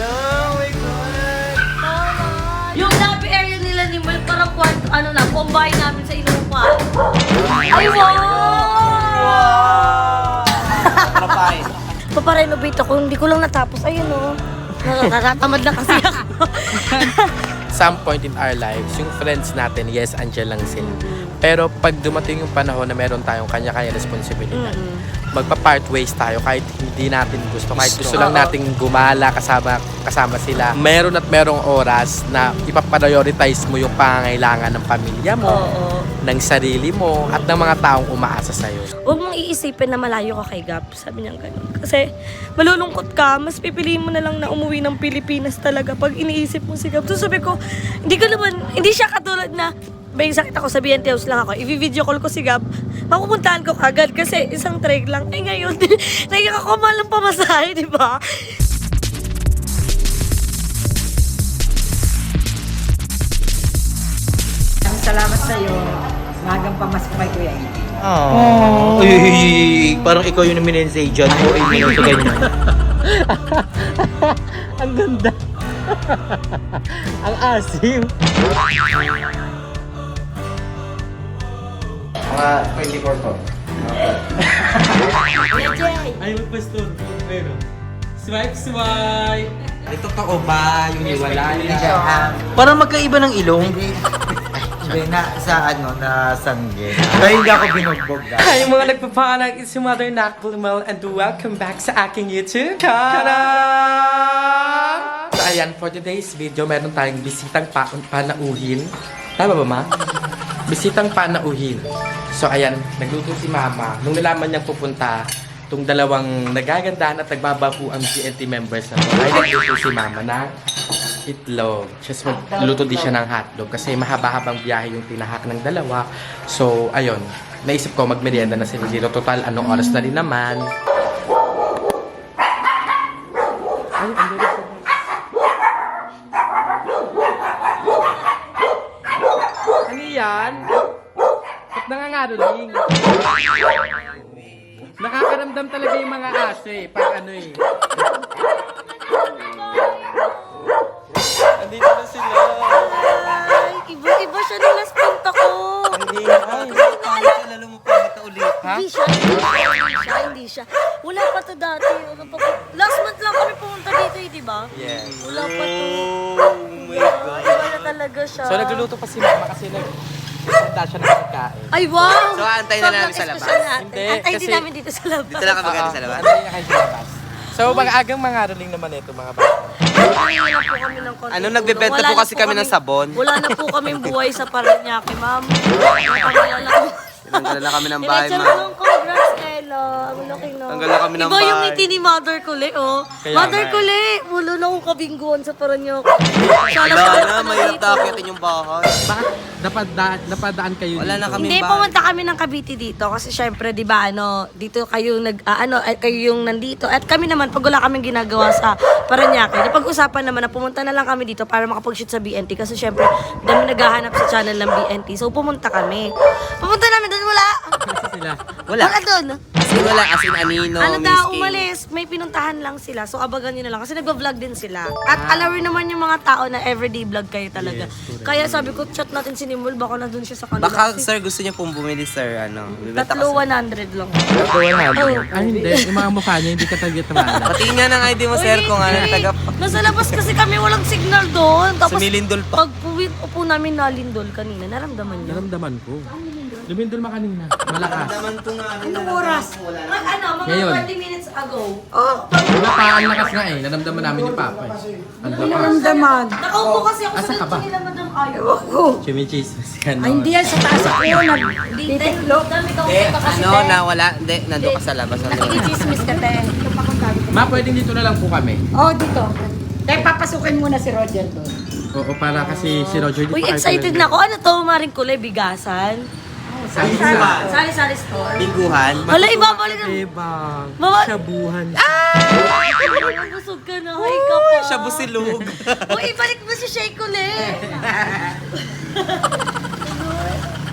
Hello, my God! Yung lobby area nila ni Mel, parang kwarto, ano na, combine namin sa inuupan. Ay, wow! Paparenovate ako, hindi ko lang natapos. Ayun, oh. Natatamad na kasi ako. Some point in our lives, yung friends natin, yes, andyan lang sila. Pero pag dumating yung panahon na meron tayong kanya-kanya responsibilidad, magpa-part ways tayo kahit hindi natin gusto. Kahit gusto lang nating gumala kasama sila. Meron at merong oras na ipaprioritize mo yung pangangailangan ng pamilya mo, ng sarili mo, at ng mga taong umaasa sa'yo. Huwag mong iisipin na malayo ka kay Gab. Sabi niya gano'n. Kasi malulungkot ka, mas pipiliin mo na lang na umuwi ng Pilipinas talaga pag iniisip mo si Gab. So sabi ko, hindi siya katulad na, may sakit ako sa BNT House lang ako, i-video call ko si Gab, mapupuntahan ko agad kasi isang trade lang. Ay ngayon, nagkakakumal ng pamasahe, di ba? Salamat sa'yo. Magang pamasko kay Kuya Iggy. Oh. Uy, parang ikaw yung naminensay dyan. O, ito ganyan. Ang ganda. Ang asim. Mga 24 to. Ay, magpastor. Pero, swipe. Ito totoo ba yung iwala niya? Parang magkaiba ng ilong. Hindi na sa na sangge. Kaya hindi ako binugbog. Hi mga nagpapanak, it's your mother Naklimel and welcome back sa aking YouTube channel! So ayan, for today's video, meron tayong bisitang panauhin. Tama ba, ma? Bisitang panauhin. So ayan, nagluto si mama. Nung nalaman niyang pupunta, itong dalawang nagagandahan at nagbabahu ang GNT members na to, ay nagluto si mama na itlog. Just magluto din siya ng hotdog kasi mahaba-habang biyahe yung tinahak ng dalawa. So, ayun. Naisip ko magmerienda na sila dito. Total, anong oras na rin naman. Ay, ang galing ko. Ano yan? Ba't nangangaroling? Nakakaramdam talaga yung mga aso eh. Pag ano eh. Andito na sila. Ay, iba siya nung last punta ko. Hindi na. Lalo mo pa ito ulit. Ha? Hindi siya. Wala pa to dati. Last month lang kami pumunta dito eh, di ba? Yes. Wala pa to. Oh my God. Iba na talaga siya. So nagluluto pa si mama kasi nagpunta siya ng pagkain. Ay, wow! So, antayin na namin sa labas? Hindi, Antay din kasi- namin dito sa labas. Dito lang kami galing sa labas. Antayin na kayo sa labas. So mag-agang mga roling naman ito mga bata. Wala na po kami ng konti. Ano, nagbebenta Wala po na kasi kami ng sabon. Wala na po kaming buhay sa Paranaque, ma'am. Wala Tinanggalan na kami ng bahay, Diretso ma. lang, congrats, Ella. Ang laki no. Tanggal na kami ng Iba yung bahay. ngiti ni Mother Kule, oh. Kaya Mother nga. Kule, wala na akong kabingguan sa Paranaque. Wala na, mahirap na akitin yung bahay. Bakit napadaan kayo Wala na dito? kami Hindi, bahay. pumunta kami ng Cavite dito kasi syempre, di ba, dito kayo kayo yung nandito. At kami naman, pag wala kaming ginagawa sa Paranaque, napag-usapan naman na pumunta na lang kami dito para makapag-shoot sa BNT kasi syempre, dami naghahanap sa channel ng BNT. So, pumunta kami. Pumunta namin doon, wala. Kasi sila. Wala. Wala doon. As in wala, as in Anino, Ano Miss daw, King. umalis. May pinuntahan lang sila. So, abagan nyo na lang. Kasi nagpa-vlog din sila. At alawin naman yung mga tao na everyday vlog kayo talaga. Kaya sabi ko, chat natin si Nimul. Baka na doon siya sa kanila. Baka, Kasi sir, gusto niya pong bumili, sir, bibenta tatlo, ka, 100 lang. Ay hindi, yung mga mukha niya hindi ka talaga tamala. Patingin nga ng ID mo, sir, kung ano, taga... Nasa labas kasi kami walang signal doon. Tapos, Sumilindol pa. pag upo namin nalindol kanina, naramdaman niyo. Naramdaman ko. Lumindol ma kanina. Malakas. Anong oras? Mga Ngayon. 30 minutes ago. Diba pa, ang lakas nga eh. Naramdaman namin yung papa eh. Ang lakas. Naramdaman. Nakaupo kasi ako Asa sa ka ba? nila, Madam Ayo. Chimichismis ka Ay, hindi yan. Sa taas ako. Titilo. Dami ka Eh, upo kasi, ano, te. nawala. Hindi, nandun ka sa labas. Nakikichismis ka, te. Ma, pwedeng dito na lang po kami. Oh, dito. Kaya papasukin muna si Roger doon. Oo, para kasi si Roger dito. Uy, excited na ako. Ano to, Maring Kulay? Bigasan? Sari-sari store. Bingguhan. Hala, ibabalik na. Bebang. Mama- Shabuhan. Busog ka na. Hay ka pa. Siya busilog. Uy, ibalik mo si Shay Kulay.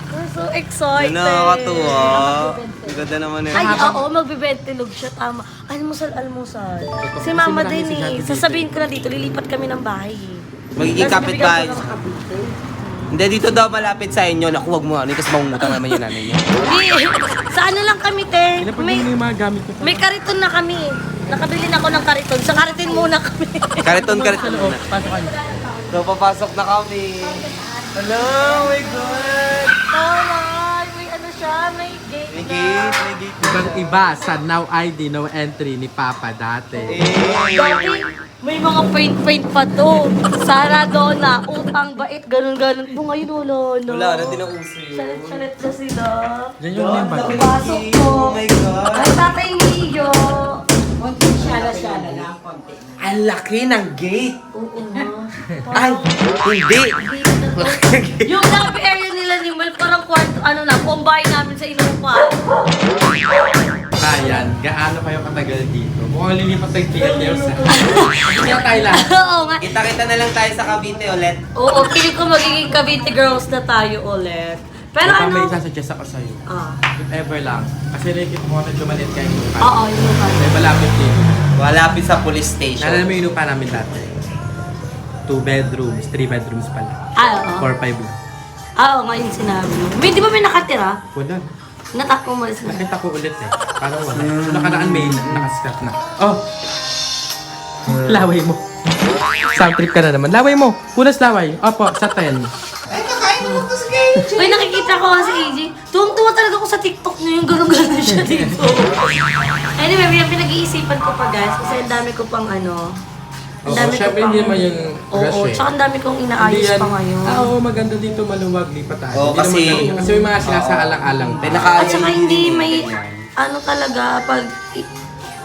We're so So excited. Nakakatuwa. Ang ganda naman yun. Ay, oo, magbibentilog siya, tama. Almusal. Si mama din eh. Sasabihin ko na dito, lilipat kami ng bahay eh. Magiging Tapos kapitbahay. bibigyan ko ng Cavite. Hindi, dito daw malapit sa inyo. Naku, wag mo ano, kasi mangungutang naman yun namin yun. Hindi, sa ano lang kami, te. Pinapagin May, mo yung mga gamit ko. may kariton na kami. Nakabili na ako ng kariton. Sa kariton muna kami. Kariton Oo, na. pasok kayo. So, papasok na kami. Hello, my God! Tama, may ano siya, may gate May na. gate, may gate. Ibang iba sa Now ID, No Entry ni Papa dati. Dati, may mga paint pa to. Sara doon na, utang bait, ganun-ganun. Po ngayon wala na. Wala na din ang uso yun. Salit-salit na sila. Yan yung member. Pasok po. Oh my God! Ay, Tatay Niyo. Konting syala-syala lang, konti. Ang laki ng gate! Oo nga. Ay, hindi! Yung lobby area nila ni Mel, parang kwarto, ano na, kumbay namin sa inupa. Bayan, gaano kayo katagal dito? Mukhang lilipat ng TLS. Hindi na tayo lahat. Oo nga. Kita-kita na lang tayo sa Cavite ulit. Oo, feeling ko magiging Cavite girls na tayo ulit. Pero Baka may ano? isasuggest ako sa'yo. Ah, If ever lang. Kasi nakikita mo na lumalit kayo inupan. oo, yun ba? May malapit dito. Malapit sa police Naalala station. mo yung inupa namin dati? 2 bedrooms, 3 bedrooms pala. Ah, oo. 4-5 lang. Ah, oo nga yung sinabi mo. May, di ba may nakatira? Wala. Natakbo mo ulit na. Nakita ko ulit eh. Parang wala. So nakaraan may nakaskat na. Oh! Laway mo. Sound trip ka na naman. Laway mo. Punas laway. Opo, sa 10. Uy, nakikita ko kasi AJ. Tuwang-tuwa talaga ako sa TikTok niya yung gano'n-gano'n siya dito. Anyway, may pinag-iisipan ko pa guys kasi ang dami ko pang ano. Ang Oo, dami ko syempre pang... hindi naman yung rush Oo, eh. tsaka ang dami kong inaayos Hindi yan- pa ngayon. Oo, maganda dito, maluwag, lipat tayo. Oo, Hindi naman kasi- ganun. Kasi may mga sinasaalang-alang pa. At saka hindi may ano talaga pag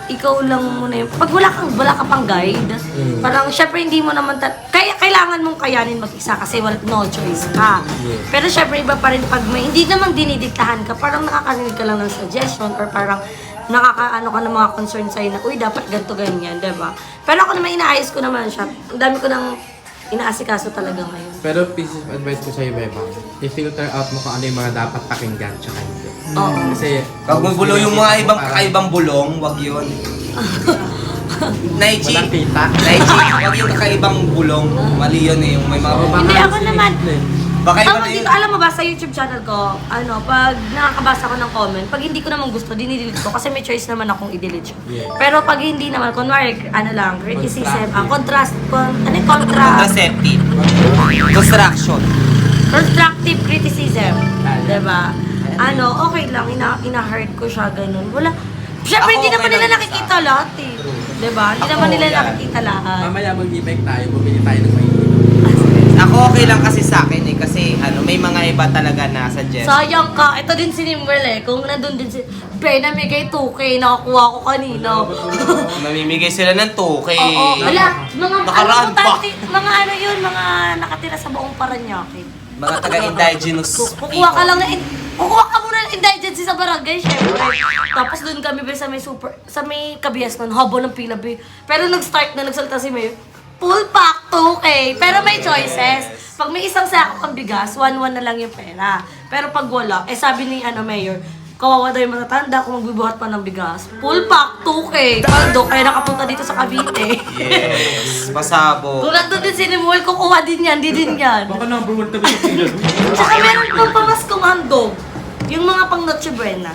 ikaw lang muna yung pag wala ka pang guide parang syempre hindi mo naman kaya kailangan mong kayanin mag-isa kasi no choice ka pero syempre iba pa rin pag may hindi naman dinidiktahan ka parang nakakarinig ka lang ng suggestion or parang nakakaano ka ng mga concern sa'yo na uy dapat ganito ganyan diba pero ako naman inaayos ko naman siya ang dami ko nang inaasikaso talaga ngayon. Pero piece of advice ko sa'yo, Beba, i-filter out mo kung ano yung mga dapat pakinggan tsaka hindi. Oo. Kasi... Pag magulo yung mga ibang kakaibang bulong, wag yun. Naichi. Walang kita. Naichi, wag yung kakaibang bulong. Mali yun eh, yung may mga... Hindi, ako naman. Baka iba Ako na dito, yun. alam mo ba, sa YouTube channel ko, ano, pag nakakabasa ko ng comment, pag hindi ko naman gusto, dinidelete ko kasi may choice naman akong i-delete siya. Yeah. Pero pag hindi naman, kunwari, ano lang, criticism, Contraceptive. Construction. constructive criticism, diba? Ano, okay lang, ina-hurt ko siya, ganun. Wala, syempre Ako, hindi naman okay nila lang nakikita lahat eh. Diba? Hindi naman nila nakikita lahat. Mamaya mag-e-bake tayo, bumili tayo ng mainit. Ako okay lang kasi sa akin eh, kasi ano, may mga iba talaga na suggest. Sayang ka. Ito din si Nimwell eh. Kung nandun din si... Be, namigay 2K. Nakakuha ko kanina. Mamimigay sila ng 2K. Oo. Wala. Mga Nakaraan ano, pa. mga ano yun, mga nakatira sa buong Paranaque. Mga taga-indigenous Kukuha ka lang na... Kukuha ka muna ng indigency sa barangay, syempre. Tapos doon kami be, sa may kabias nun, habo ng pila be. Pero nag-start na nagsalita si Mayor, full pack 2K. Pero may choices. Pag may isang sako kang bigas, 1-1 na lang yung pera. Pero pag wala, sabi ni Mayor, kawawa daw yung matatanda kung magbibuhat pa ng bigas. Full pack 2K. Paldo, kaya nakapunta dito sa Cavite. Yes, pasabog. Kung nandun din si Nimuel, kukuha din yan, di din yan. Baka number 1 tabi sa pila. Tsaka meron pang pamaskong handog. Yung mga pang Noche Buena.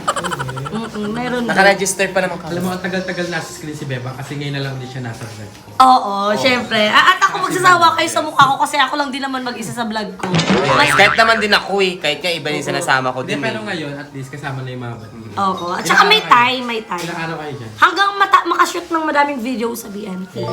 Meron din. Naka-register pa naman Alam mo, ang tagal-tagal nasa screen si Beba kasi ngayon na lang din siya nasa vlog ko. Oo, syempre. At ako magsasawa kayo sa mukha ko kasi ako lang din naman mag-isa sa vlog ko. Yes, kahit naman din ako eh. Kahit nga iba yung sinasama ko Hindi, din pero eh. ngayon, at least kasama na yung mga bati. Oo. At saka may time, may time. Ilang araw kayo dyan? Hanggang makashoot ng madaming video sa BNT.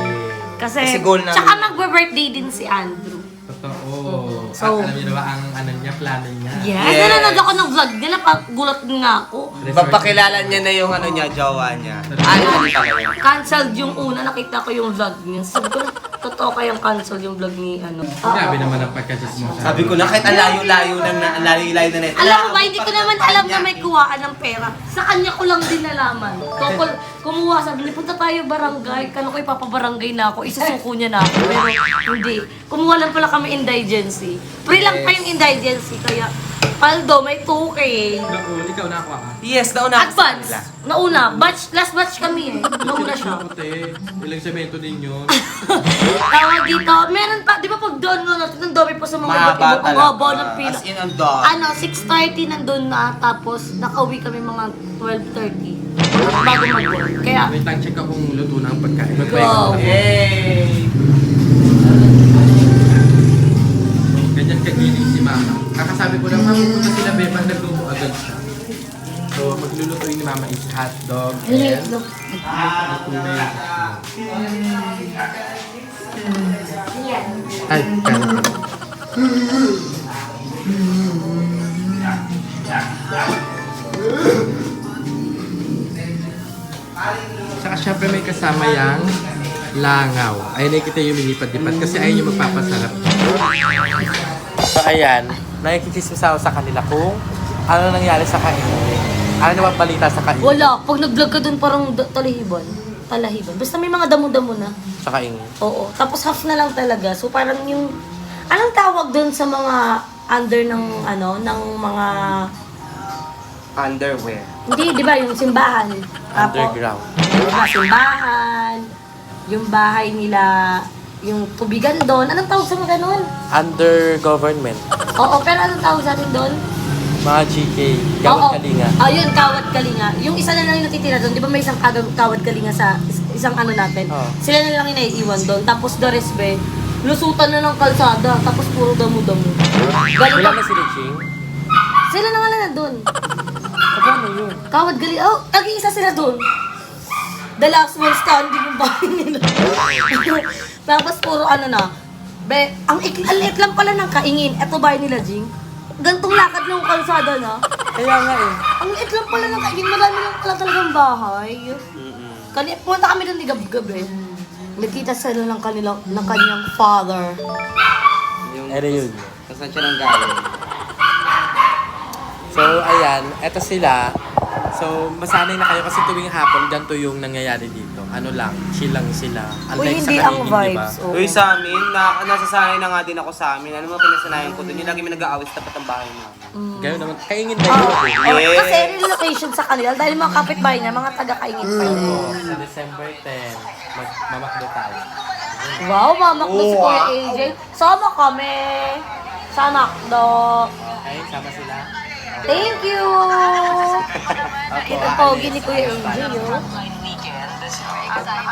Kasi Kasi goal namin. tsaka magbe-birthday din si Andrew. Totoo. So- At alam niyo na ba ang ano niya, plano niya? Yes, Yes. nanonood ako ng vlog nila, gulat nga ako. Papakilala niya na yung ano niya, jowa niya. Ay, ano talaga. Cancelled yung una, nakita ko yung vlog niya. Sabi ko, totoo ko kayang cancel yung vlog ni ano. Grabe naman ang pagkasismosa. Sabi ko na kahit ang layo-layo na neto. Alam mo ba, hindi ko naman alam na may kuhaan ng pera. Sa kanya ko lang din nalaman. Tungkol, kumuha, sabi niya, punta tayo barangay. Kano ko ipapabarangay na ako, isusuko niya na ako. Pero hindi. Kumuha lang pala kami indigency. Free lang pa yung indigency, kaya paldo, may 2K. Ikaw na ako ah. Yes, nauna ako sa Advance. kanila. Nauna. Last batch kami eh. Nauna siya. Ilang semento din yun. Tawag dito, meron pa, di ba pag doon natin, ang dami pa sa mga Mahaba iba't ibang haba ng talaga. pila. As in, ang dog. Ano, 6:30 nandun na, tapos nakauwi kami mga 12:30. Bago mag-work. Kaya, Wait lang, check ako kung luto na ang pagkain. Go. Yay! Ganyan kagiling si Mama. Kakasabi ko lang, Mama, pupunta sila Beba, nagluto agad siya. So, maglulutuin ni Mama is hotdog and ay, kaya. Saka syempre may kasama yang langaw. Ay, nakikita yung lumilipad-lipad kasi ayun yung magpapasarap. So, ayan. Nakikichismis ako sa kanila kung ano nangyari sa kainin. Ano naman balita sa kainin? wala. Pag nag-vlog ka dun, parang talahiban. Talahiban. Basta may mga damo-damo na. Sa kainin. Oo. Tapos half na lang talaga. So parang yung, anong tawag dun sa mga under ng, ano, ng mga, Underwear. hindi, di ba, yung simbahan. Underground. Diba, simbahan, yung bahay nila, yung tubigan doon. Anong tawag sa mga ganun? Under government. Oo, pero anong tawag sa atin doon? Mga GK. Gawad Kalinga. Ayun, Kawad Kalinga. Yung isa na lang yung natitira doon. Di ba may isang Kawad Kalinga sa isang ano natin? Oo. Sila na lang yung naiiwan doon. Tapos the rest, be, lusutan na ng kalsada. Tapos puro damo-damo. Ganun Wala lang. na si Riching. Sila na nga lang doon. Paano yun? Kawad Kalinga. Oh, nag-iisa sila doon. The last one standing yung bahay nila. Tapos puro ano na. Be, ang liit lang pala ng kaingin. Eto bahay nila, Jing. Gantong lakad ng kalsada na. Kaya nga eh. Ang liit lang pala ng kaingin. Marami lang pala talagang bahay. Punta kami doon ni Gab-Gab eh. Nagkita sila ng kanyang father. Ano yun? Saan siya nang galing? So, ayan. Eto sila. So, masanay na kayo kasi tuwing hapon, ganito yung nangyayari dito. Ano lang, chill lang sila. Uy, Unlike hindi sa ang kainin, vibes. diba? Oo. Uy, sa amin, nasasanay na nga din ako sa amin. Ano mo pinasanayan ko dun? Yung lagi may nag-aawit sa tapat ng bahay namin. Gayon naman. Kaingin ba yun? Oh, Yeah. kasi relocation sa kanila dahil mga kapitbahay niya, mga taga-kaingin pa yun. Sa December 10, mamakdo tayo. Wow, mamak na si Kuya AJ. Sama kami. Sa Macdo. Ay, sama sila. Thank you! Kita pogi ni Kuya AJ, oh.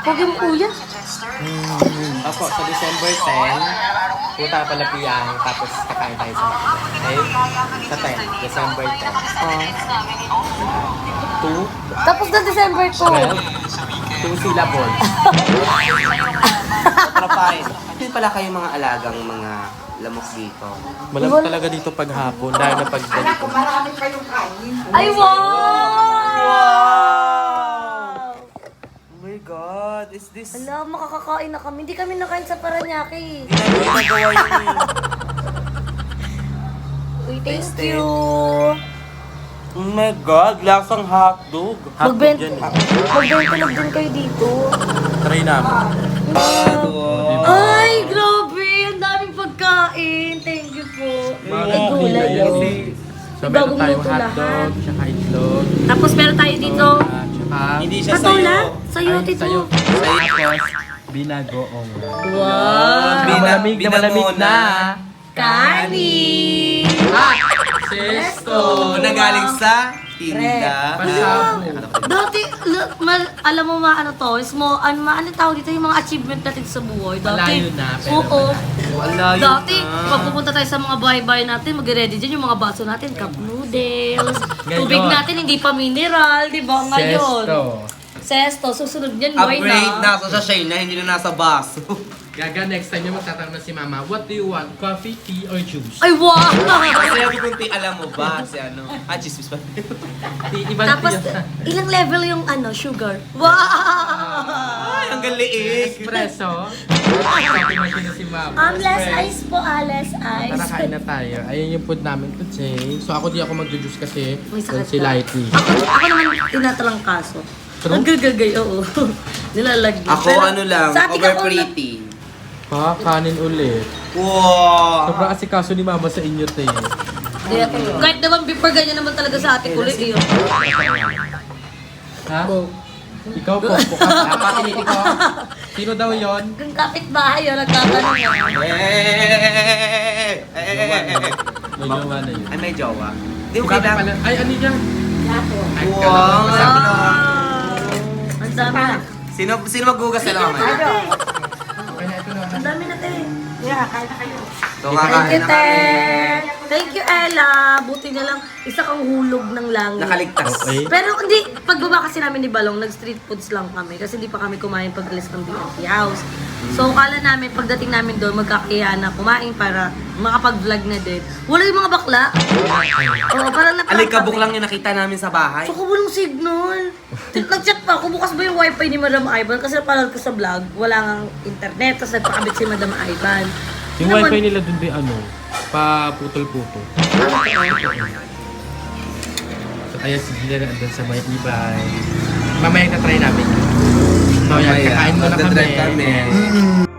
Pogi mo kuya? Opo, sa December 10, puta pala piyang, tapos kakain tayo sa Macdo. Okay? Sa 10, December 10. Tapos na December 2. 2 syllables. Trapahin. Hindi pala kayo mga alagang mga lamok dito. Malamig talaga dito paghapon dahil na pagdating. Ay, wow! Oh my God, is this... Ala, makakakain na kami. Hindi kami nakain sa Paranaque. Ginagawa yun eh. Uy, thank Tasted. you! Oh my God, lasang hotdog. Magbenta yan eh. lang din kayo dito. Try namin. Ay, grabe! Ang daming pagkain. Thank you po. Ay, gulay yan yun. eh. So, meron Bagong tayong luto lahat. hotdog, tsaka itlog, Tapos meron tayo dito. tsaka Hindi siya Patola? sa'yo. Sa'yo, ay, tito. sa'yo. Tapos, binagoong. Wow! Malamig na malamig na. Kanin! Ah! Sesto! Nagaling sa tinda. Pasabo. Dati, alam mo ano to, ano tawag dito yung mga achievement natin sa buhay. Dati, Malayo na, pero oo. Malayo Dati, na. pag pupunta tayo sa mga bahay-bahay natin, mag-ready dyan yung mga baso natin, cup noodles, Ngayon. tubig natin, hindi pa mineral, di ba? Ngayon. Sesto. Sesto, susunod yan, boy Upgrade na. na. So, sa Shane na, hindi na nasa baso. Gaga, next time yung magtatanong na si Mama, what do you want? Coffee, tea, or juice? Ay, wow! Kasi sabi kong alam mo ba si ano? Chismis pa. Ibang Tapos, tea. ilang level yung sugar? Wow! Ay, ang galiig. Espresso. Coffee Mama. Less ice po, less ice. Tara, kain na tayo. Ayan yung food namin today. So ako di ako mag-juice kasi May sakit si ka. Lighty. Ako naman tinatarang kaso. True? Ang gagagay, oo. Nilalagyan. Ako Pero ano lang, sa ating over ako na- pretty. Pa, kanin ulit. Wow! Sobrang asikaso ni Mama sa inyo, te. Kahit naman before ganyan naman talaga sa ating kulit eh. Ha? Ikaw po, bukas na. Patiniti ko. Sino daw yon? Kung kapitbahay yun, nagtatanong yun. May jowa na yun. Ay, may jowa. Di Si okay Papi lang. pala. Ay, ano yan? Ay, Wow! kala ko sabi na. Ang dami na. Sino maghugas na lang mamaya? Okay na, ito na. Ang dami na, te. So, Thank kakain you, na te. kami. Thank you, Ella. Buti na lang, isa kang hulog ng langit. Nakaligtas. Okay. Pero hindi, pagbaba kasi namin ni Balong, nag-street foods lang kami kasi hindi pa kami kumain pag-alis ng BNP House. So, kala namin, pagdating namin doon, magkakaya na kumain para makapag-vlog na din. Wala yung mga bakla. Oo, parang Alikabok lang yung nakita namin sa bahay. So, walang signal. Nag-chat pa ako, bukas ba yung wifi ni Madam Ivan? Kasi napanood ko sa vlog, wala nang internet, tapos nagpakabit si Madam Ivan. Yung Naman- wifi nila dun din ano, pa-putol-putol. So, ayan, sige na andun sa may ibay. Mamaya na-try namin. So, ayan, Mamaya, kakain muna magdadrive kami. kami.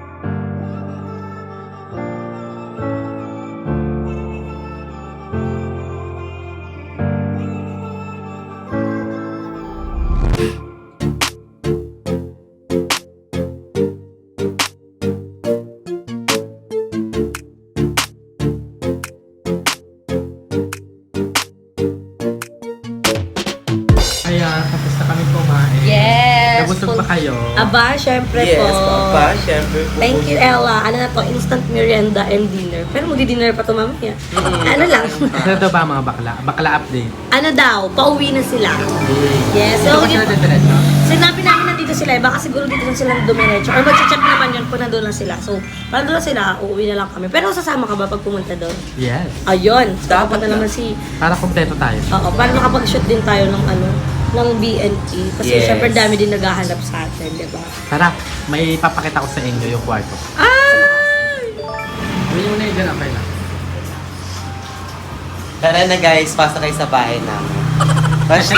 Ayan, tapos na kami kumain. Yes! Nabusog ba kayo? Aba, syempre Yes, po. papa, syempre po. Thank you, Ella. Ano na to, instant merienda and dinner. Pero magdi-dinner pa to mamaya. Ano lang. Ano daw ba mga bakla? Bakla update. Ano daw, pauwi na sila. Yes. Ito So, ba sila diretso? sinabi namin nandito sila, baka siguro dito lang sila dumiretso. Or mag-check naman yun kung nandun lang sila. So, parang doon lang sila, uuwi na lang kami. Pero sasama ka ba pag pumunta doon? Yes. Ayun. Dapat Dapat na naman si... Para kompleto tayo. Oo, para makapag-shoot din tayo ng ano, ng BNT. Kasi Yes. syempre dami din naghahanap sa atin, di ba? Tara, may papakita ko sa inyo yung kwarto. Ay! Gawin mo na yun dyan, okay lang. Tara na guys, pasa kayo sa bahay namin. Kasi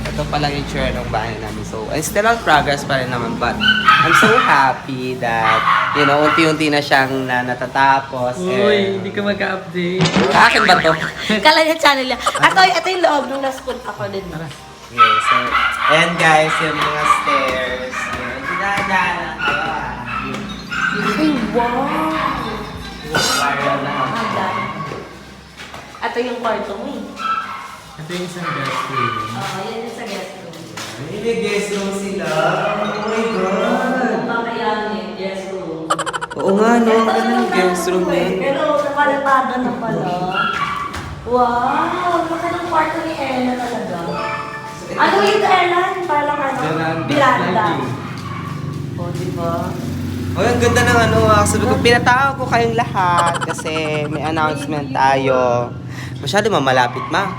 ito pala yung chair ng bahay namin. So, it's still on progress pa rin naman. But, I'm so happy that, you know, unti-unti na siyang natatapos. Uy, hindi ka mag-update. Akin ba to? Kala niya channel niya. Ito yung loob nung naspunta ko din. Tara. Yes, so, and guys, yung mga stairs. Yun, dinadaan kayo. Ay, wow! Viral na ako. Ito yung kwarto mo eh. Ito yung isang guest room. Oo, yan yung sa guest room. May guest room sila. Oh my God. Makayanin, guest room. Oo nga, no? Ano yung guest room na yun? Pero napalatagan na pala. Wow! Laki ng kwarto ni Ella talaga. Ano yung Ella? Parang ano? Biranda. O, di ba? Oh, ang ganda ng ano. Sabi ko, pinatawag ko kayong lahat kasi may announcement tayo. Masyado mamalapit, ma.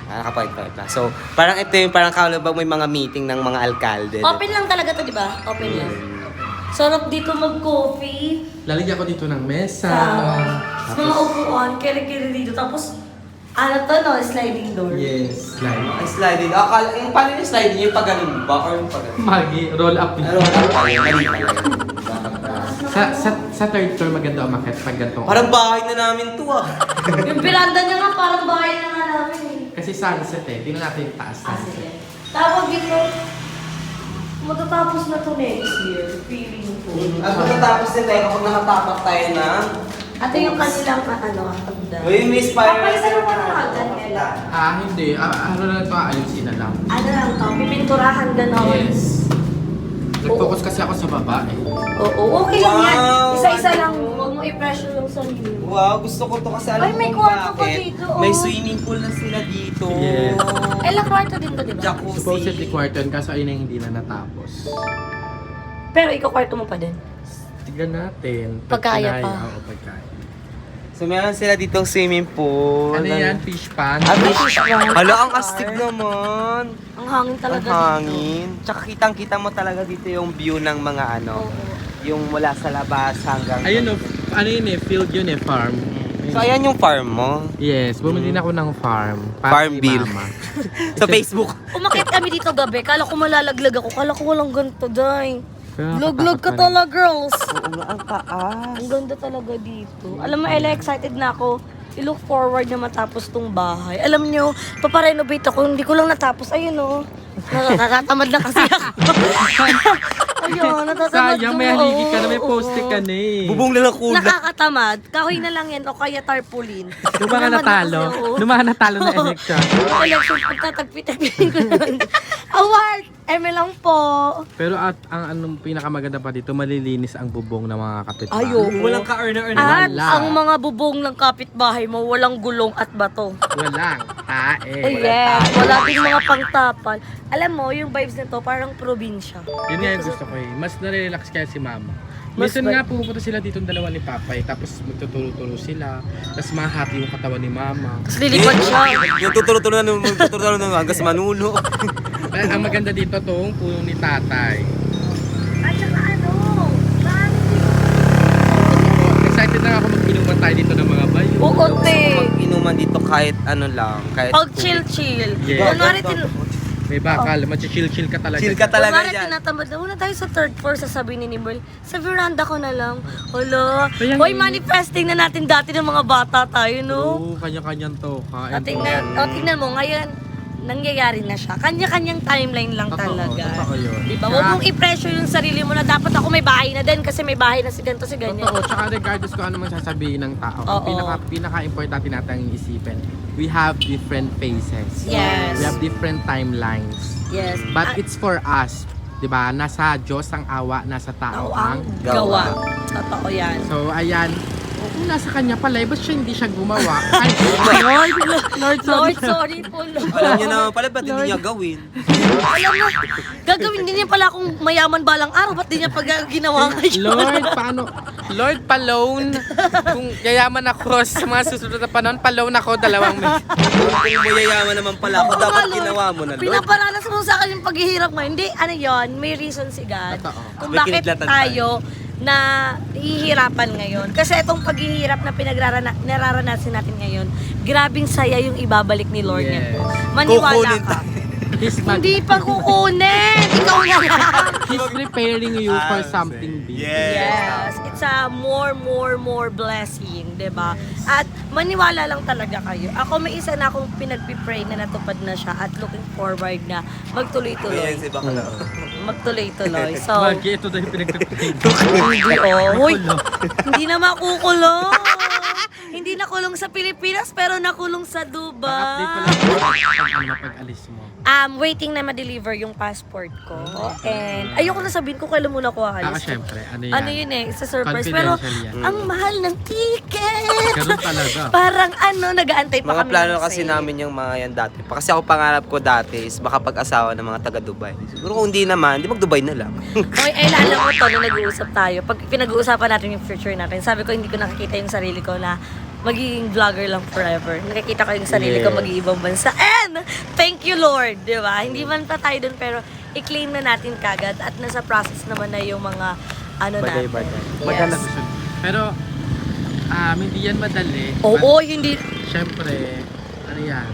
Nakapag-point pa. So, parang ito yung parang kalabang may mga meeting ng mga alkalde. Open lang talaga to, di ba? Open lang. Sarap dito mag-coffee. Lalagyan ko dito ng mesa. Sa mga upuan, kere-kere dito. Tapos, ano to, no? Sliding door. Yes, slide. Ay, sliding. Akala, yung paano yung sliding? Yung pag-ganun ba? Or yung pag-ganun? Magi, roll up. Ano, mali pala. Sa third floor maganda umakit pag ganito. Parang bahay na namin to ah. Yung veranda niya nga, parang bahay na nga namin eh. Kasi sunset eh. Tingnan natin yung taas. Sige. Tapos dito, matatapos na to next year, feeling ko. At pagkatapos din tayo kapag nakatapak tayo na. Ito yung kanilang ano, hagda. Uy, may spiral. Papalisan mo pa ng hagdan, Ella. Hindi. Ano na ito, ayusin na lang. Ano lang to, pipinturahan ganon. Yes. Nag-focus kasi ako sa baba eh. Oo, okay lang yan. Wow. Isa-isa lang, huwag mo i-pressure yung sarili mo. Wow, gusto ko to kasi alam Ay, may ko kwarto pa bakit. dito, oh. May swimming pool na sila dito. Yes. Ella, kwarto din to, di ba? Jacuzzi. Supposedly kwarto yun, kaso ayun na hindi na natapos. Pero ikaw kwarto mo pa din. Tignan natin. Pagkaya pa. Oo, pagkaya. So meron sila ditong swimming pool. Ano yan? Fish pan? Ah, fish pan. Hala, ang astig naman. Ang hangin Ang talaga hangin. Tsaka kitang-kita mo talaga dito yung view ng mga ano. Oo. Yung mula sa labas hanggang... Ayun o, ano yun eh, field yun eh, farm. So, ayan yung farm mo. Yes, bumili na ako ng farm. Para Farm kay bill. Mama. Sa Facebook. Umakit kami dito gabi. Kala ko malalaglag ako. Kala ko walang ganito, day. Pero Luglag ka nakatakot talaga, girls. Oo nga, ang taas. Ang ganda talaga dito. Alam mo, Ella, excited na ako. I-look forward na matapos tong bahay. Alam nyo, paparenovate ako. Hindi ko lang natapos. Ayun, oh. Natatamad na kasi ako. Ayun, natatamad Sayang, ko. may haligi ka na, may Oo, poste ka oo. na eh. Bubong na lang kulang. Nakakatamad. Kahoy na lang yan o kaya tarpaulin. Nung mga natalo, nung mga natalo na election. Election, pagtatagpi-tagpiin ko na lang. Award! Eme lang po. Pero at ang anong pinakamaganda pa dito, malilinis ang bubong ng mga kapitbahay. Ayo. Walang ka-earner-earner. At Wala. ang mga bubong ng kapitbahay mo, walang gulong at bato. Walang tae. Yes, wala din mga pangtapal. Alam mo, yung vibes nito parang probinsya. Yun nga yung gusto ko eh. Mas nare-relax kaya si Mama. Mas Minsan ba- nga pumupunta sila dito ng dalawa ni Papa eh. Tapos magtuturo-turo sila. Tapos mahati yung katawan ni Mama. Tapos lilipad siya. Yung tuturo-turo na hanggang sa manuno. Eh, ang maganda dito tong puno ni Tatay. At saka ano, Excited na ako mag-inuman tayo dito ng mga bayo. ukote. Mag-inuman dito kahit ano lang. Kahit Pag chill-chill. Yes. Kunwari, May bakal, mag-chill-chill ka talaga. Chill ka talaga kunwari dyan. tinatamad na, muna tayo sa third floor, sasabihin ni Nimble, sa veranda ko na lang. Hala. Kaya Hoy, nga- manifesting na natin dati ng mga bata tayo, no? Oo, kanya-kanyang to. O, tingnan mo, ngayon, nangyayari na siya. Kanya-kanyang timeline lang Totoo, talaga. totoo yun. Diba? Huwag mong i-pressure yung sarili mo na dapat ako may bahay na din kasi may bahay na si ganito, si ganyan. Totoo, tsaka regardless kung ano man sasabihin ng tao, Oo. ang pinaka-importante natin isipin, we have different faces. Yes. We have different timelines. Yes. But it's for us. 'Di ba? Nasa Diyos ang awa, nasa tao ang ang gawa. Totoo yan. So, ayan. Kung nasa kanya pala, ba't siya hindi siya gumawa? Ay, Lord, sorry. Lord, sorry po, Lord. Alam niya naman pala, ba't hindi niya gawin? Alam mo, gagawin din niya pala akong mayaman balang araw. Ba't di niya pag ginawa ngayon? Lord, paano? Lord, pa-loan. Kung yayaman ako sa mga susunod na panahon, pa-loan ako 2 meses. Kung mayayaman naman pala ako, dapat ginawa mo na, Lord. Pinaparanas mo sa akin yung paghihirap ngayon. Hindi, ano yon, may reason si God. Totoo. Kung May bakit kiniglatan tayo na hihirapan ngayon. Kasi itong paghihirap na nararanasan natin ngayon, grabing saya yung ibabalik ni Lord Yes. niya. Maniwala Kukunin ka. He's, mag- Hindi pa kukunin! Ikaw na lang! he's preparing you for something big. Yes, it's a more blessing, 'di ba? At maniwala lang talaga kayo. Ako may isa na akong pinagpi-pray na natupad na siya at looking forward na magtuloy-tuloy. Ayan si Bakla. Magtuloy-tuloy. So, Bagay, ito daw yung pinagpipray. hindi Hoy, hindi na makukulong. Hindi nakulong sa Pilipinas pero nakulong sa Update ko Dubai. lang pag alis mo. Waiting na ma-deliver yung passport ko. And ayoko na sabihin ko kailan muna ko aalis. Syempre, ano yan? Ano yun eh, sa surprise. Pero Confidential yan. ang mahal ng ticket. Ganun talaga. Parang nag-aantay pa Mga kami. plano ng kasi sale. namin yung mga yan dati. Kasi ako pangarap ko dati is makapag-asawa ng mga taga-Dubai. Siguro kung hindi naman, di mag-Dubai na lang. Okay, ay alam mo to, nung nag-uusap tayo, pag pinag-uusapan natin yung future natin, sabi ko hindi ko nakikita yung sarili ko na magiging vlogger lang forever. Nakikita ko yung sarili ko mag-iibang bansa. And thank you Lord, di ba? Hindi man pa tayo dun, pero i-claim na natin kagad at nasa process naman na yung mga natin. Bagay-bagay. Yes. Maganda susunod. Pero, hindi yan madali. Oo, hindi. Siyempre, ano yan?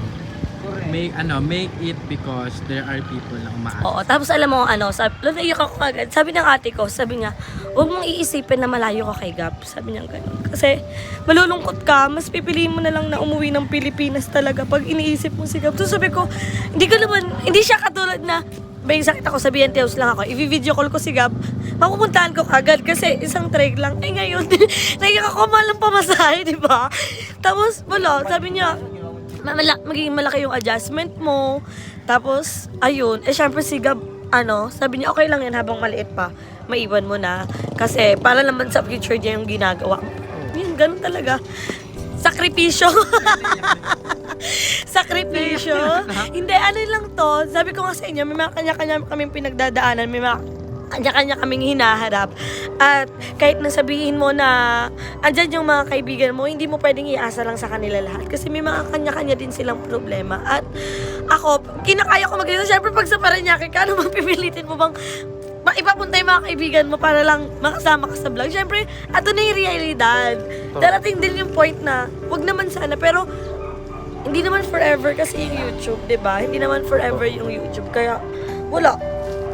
Make it because there are people na umaasa. Oo, tapos alam mo naiyak ako kagad. Sabi ng ate ko, sabi niya, huwag mong iisipin na malayo ka kay Gab. Sabi niya gano'n. Kasi malulungkot ka, mas pipiliin mo na lang na umuwi ng Pilipinas talaga pag iniisip mo si Gab. So sabi ko, hindi siya katulad na, may sakit ako, sabihin Teos lang ako, i-video call ko si Gab, mapupuntahan ko kagad kasi isang trek lang. Eh ngayon, naiyak ako, malang pamasahe, di ba? Tapos, wala, sabi niya, magiging malaki yung adjustment mo. Tapos, ayun. Syempre si Gab, sabi niya, okay lang yan habang maliit pa. Maiwan mo na. Kasi, para naman sa future niya yung ginagawa. Yun, ganun talaga. Sakripisyo. Sakripisyo. Hindi, ano lang to. Sabi ko nga sa inyo, may mga kanya-kanya kaming pinagdadaanan. May mga kanya-kanya kaming hinaharap. At kahit nasabihin mo na andyan yung mga kaibigan mo, hindi mo pwedeng iasa lang sa kanila lahat. Kasi may mga kanya-kanya din silang problema. At ako, kinakaya ko mag-isa. Siyempre, pag sa Parañaque ka, ano pipilitin mo bang ipapunta yung mga kaibigan mo para lang makasama ka sa vlog. Siyempre, ato na yung realidad. Darating din yung point na, wag naman sana, pero hindi naman forever kasi yung YouTube, di ba? Hindi naman forever yung YouTube. Kaya, wala.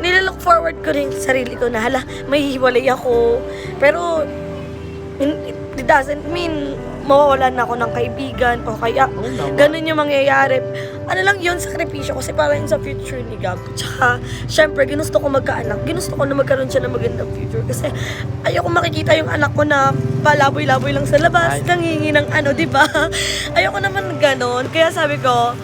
Nilalook forward ko rin sa sarili ko na, hala, may hiwalay ako. Pero, it doesn't mean mawawalan ako ng kaibigan o kaya ganun yung mangyayari. Ano lang yun, sakripisyo kasi para yun sa future ni Gab. Tsaka, syempre, ginusto ko magkaanak. Ginusto ko na magkaroon siya ng magandang future kasi ayoko makikita yung anak ko na palaboy-laboy lang sa labas, nangingi ng ano, di ba? Ayoko naman ganun. Kaya sabi ko,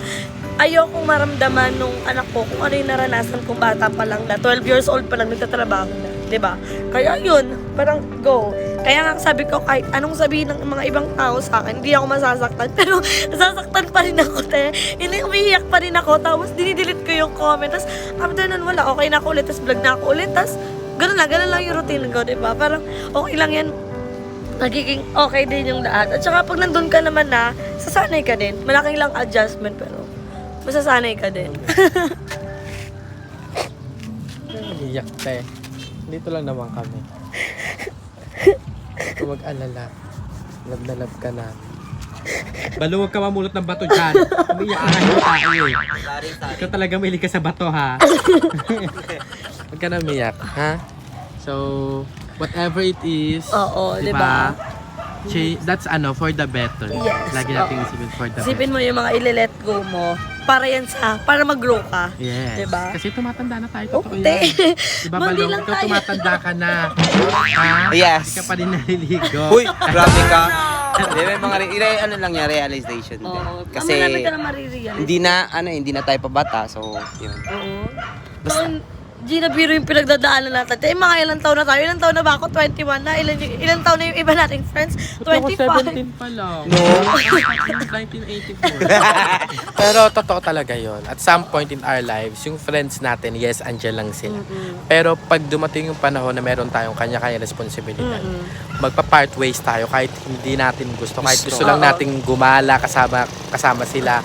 ayokong maramdaman nung anak ko kung ano yung naranasan kong bata pa lang na 12 years old pa lang nagtatrabaho na, 'di ba? Kaya yun, parang go. Kaya nga sabi ko kahit anong sabihin ng mga ibang tao sa akin, hindi ako masasaktan. Pero nasasaktan pa rin ako, te. Hindi, umiiyak pa rin ako. Tapos dinidelete ko yung comment. Tapos after nun, wala. Okay na ako ulit. Tapos vlog na ako ulit. Tapos ganun lang yung routine ko, 'di ba? Parang okay lang yan. Nagiging okay din yung lahat. At saka pag nandun ka naman na, sasanay ka din. Malaking lang adjustment pero masasanay ka din. Iyak te. Dito lang naman kami. Kung mag-alala. Love na love ka na. Baluwag ka mamulot ng bato dyan. Umiyak ka ng tayo eh. Ikaw talaga mahilig ka sa bato ha. Huwag ka na umiyak, ha? So, whatever it is, Oo, di ba? That's for the better. Yes, Lagi natin isipin for the Isipin mo yung mga ile-let go mo para yan para mag-grow ka. Yes. Diba? Kasi tumatanda na tayo. Totoo Te. yan. Diba, Mali Balong? lang Ikaw tayo. tumatanda ka na. Ha? Yes. Hindi ka pa rin naliligo. Uy, grabe ka. Hindi, may mga ano lang yan, realization din. Oo. Kasi Marami ka na marirealize. hindi na tayo pabata, so yun. Oo. Basta, Gina, biro yung pinagdadaanan natin. Eh, mga ilang taon na tayo? Ilang taon na ba ako? 21 na? Ilang taon na yung iba nating friends? 25. Ako 17 pa lang. No. 1984. Pero totoo talaga yon. At some point in our lives, yung friends natin, yes, andyan lang sila. Pero pag dumating yung panahon na meron tayong kanya-kanya responsibilidad, magpa-part ways tayo kahit hindi natin gusto. Kahit gusto lang nating gumala kasama sila.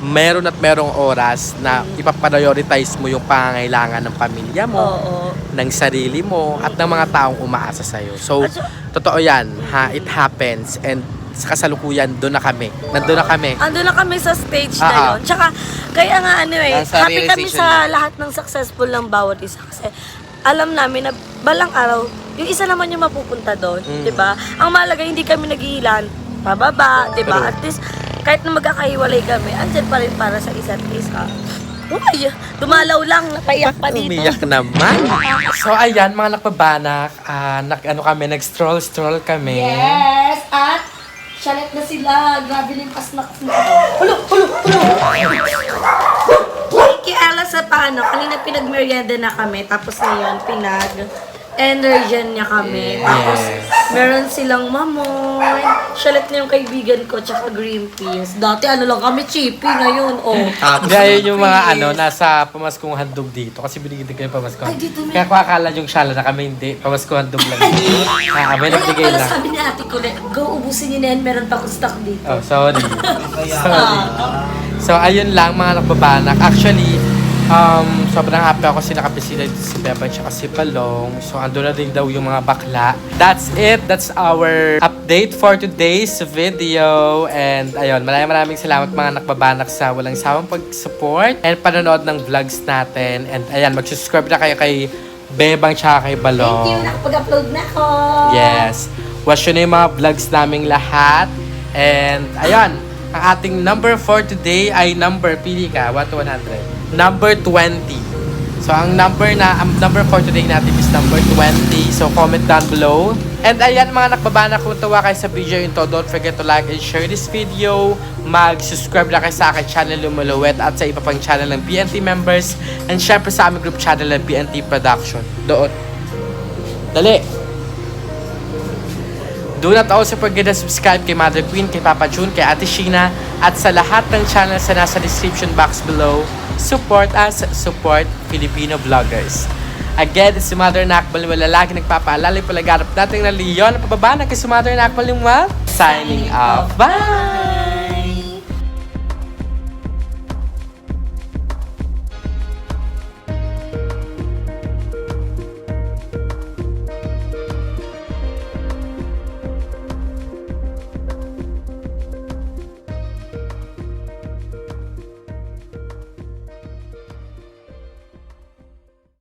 Meron at merong oras na ipaprioritize mo yung pangangailangan ng pamilya mo, Oo. ng sarili mo, at ng mga taong umaasa sa'yo. So, totoo yan, ha? It happens. And sa kasalukuyan, doon na kami. Nandun na kami. Ando na kami sa stage na yun. Tsaka, kaya nga Nasa happy kami realization sa na. lahat ng successful ng bawat isa. Kasi alam namin na balang araw, yung isa naman yung mapupunta doon. Diba? Ang mahalaga, hindi kami naghihilan pababa. Diba? True. At least, kahit na magkakahiwalay kami, andyan pa rin para sa isa't isa. Uy, dumalaw lang, napaiyak pa dito. Umiyak naman. So, ayan, mga nakpabanak, nag-stroll kami. Yes! At, shalet na sila. Grabe limpas na kasi. Hulo! Thank you, Ella, sa paano. Kanina pinag-merienda na kami. Tapos ngayon, energyan niya kami. Tapos, meron silang mamoy. Shalet na yung kaibigan ko, tsaka green peas. Dati ano lang kami, chippy. Ngayon, Gaya yung mga nasa pamaskong handog dito. Kasi binigyan kayo pamaskong. Ay, dito na. Kaya kung akala yung shala na kami, hindi. Pamaskong handog lang. May Kaya nagbigay pala lang. sabi ni ate ko, go ubusin niyo na yan, meron pa akong stock dito. Oh, sorry. So, ayun lang mga nakbabanak. Actually, sobrang happy ako kasi nakabisita dito si Bebang at si Palong. So, ando na din daw yung mga bakla. That's it. That's our update for today's video. And ayun, maraming salamat mga nakbabanak sa walang sawang pag-support and panonood ng vlogs natin. And ayan, mag-subscribe na kayo kay Bebang tsaka kay Balong. Thank you, nakapag-upload na ako. Yes. Watch nyo na yung mga vlogs naming lahat. And ayun, ang ating number for today ay pili ka, 1 to 100. Number 20. So, ang number for today natin is number 20. So, comment down below. And ayan mga nakbabana, kung tawa kayo sa video ito, don't forget to like and share this video. Mag-subscribe na kayo sa akin channel Lumuluwet at sa iba pang channel ng PNT members. And syempre sa aming group channel ng PNT Production. Doon. Dali! Do not also forget to subscribe kay Mother Queen, kay Papa June, kay Ate Sheena, at sa lahat ng channels na nasa description box below. Support us, support Filipino vloggers. Again, it's si Mother Nakbal, wala lagi nagpapaalala yung palaganap natin na Leon. Pababa na kay si Mother Nakbal yung signing off. Bye!